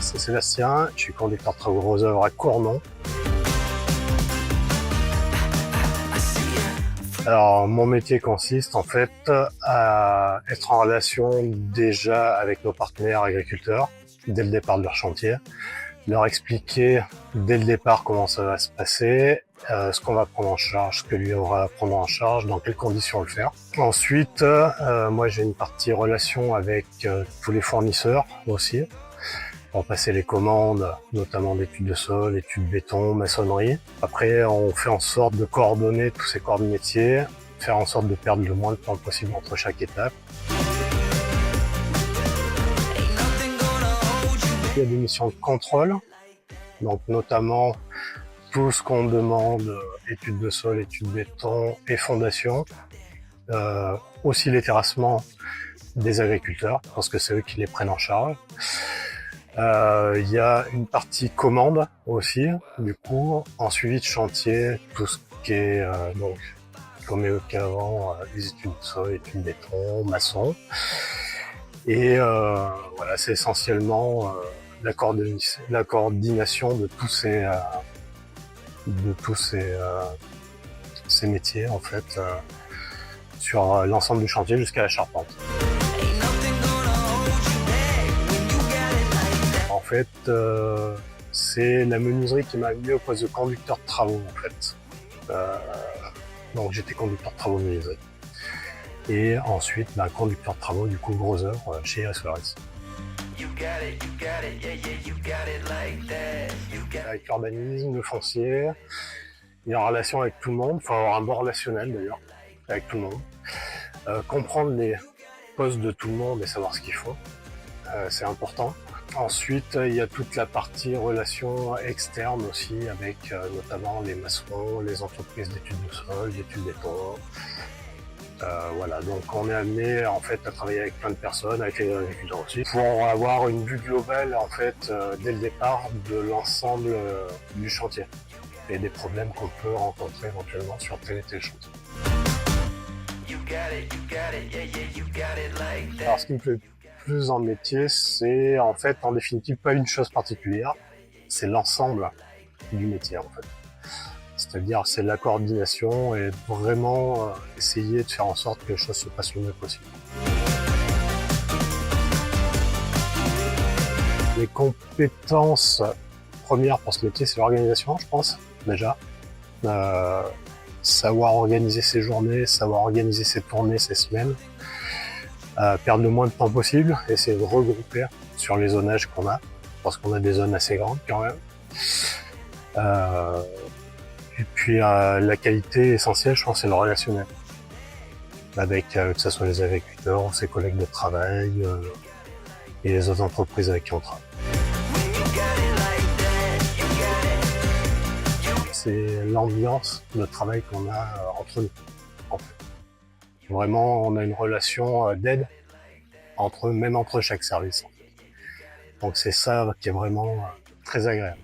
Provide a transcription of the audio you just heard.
c'est Sébastien, je suis conducteur de travaux gros œuvres à Cournon. Alors, mon métier consiste en fait à être en relation déjà avec nos partenaires agriculteurs dès le départ de leur chantier, leur expliquer dès le départ comment ça va se passer, ce qu'on va prendre en charge, ce que lui on va prendre en charge, dans quelles conditions le faire. Ensuite, moi j'ai une partie relation avec tous les fournisseurs aussi, pour passer les commandes, notamment d'études de sol, études béton, maçonnerie. Après, on fait en sorte de coordonner tous ces corps de métier, faire en sorte de perdre le moins de temps possible entre chaque étape. Il y a des missions de contrôle, donc notamment tout ce qu'on demande, études de sol, études béton et fondation, aussi les terrassements des agriculteurs, parce que c'est eux qui les prennent en charge. Il y a une partie commande aussi, du coup, en suivi de chantier, tout ce qui est, donc, comme évoqué avant, les études de sol, études béton, maçon. Et voilà, c'est essentiellement la coordination de tous ces métiers, en fait, sur l'ensemble du chantier jusqu'à la charpente. En fait, c'est la menuiserie qui m'a mis au poste de conducteur de travaux, en fait. Donc j'étais conducteur de travaux menuiserie. Et ensuite, conducteur de travaux, du coup, gros œuvre chez Iris Flores. Avec l'urbanisme, le foncier, il y a une relation avec tout le monde, il faut avoir un bon relationnel d'ailleurs, avec tout le monde. Comprendre les postes de tout le monde et savoir ce qu'il faut, c'est important. Ensuite, il y a toute la partie relations externes aussi, avec notamment les maçons, les entreprises d'études de sol, d'études béton. Voilà, donc on est amené en fait à travailler avec plein de personnes, avec les agriculteurs aussi, pour avoir une vue globale en fait dès le départ de l'ensemble du chantier et des problèmes qu'on peut rencontrer éventuellement sur tel et tel chantier. Alors ce qui me plaît plus dans le métier, c'est en fait en définitive pas une chose particulière, c'est l'ensemble du métier en fait. C'est-à-dire c'est la coordination et vraiment essayer de faire en sorte que les choses se passent le mieux possible. Les compétences premières pour ce métier, c'est l'organisation, je pense, déjà. Savoir organiser ses journées, savoir organiser ses tournées, ses semaines. Perdre le moins de temps possible, essayer de regrouper sur les zonages qu'on a, parce qu'on a des zones assez grandes quand même. Et puis la qualité essentielle, je pense, c'est le relationnel. Avec que ce soit les agriculteurs, ses collègues de travail et les autres entreprises avec qui on travaille. C'est l'ambiance de travail qu'on a entre nous. En fait. Vraiment, on a une relation d'aide même entre chaque service. En fait. Donc c'est ça qui est vraiment très agréable.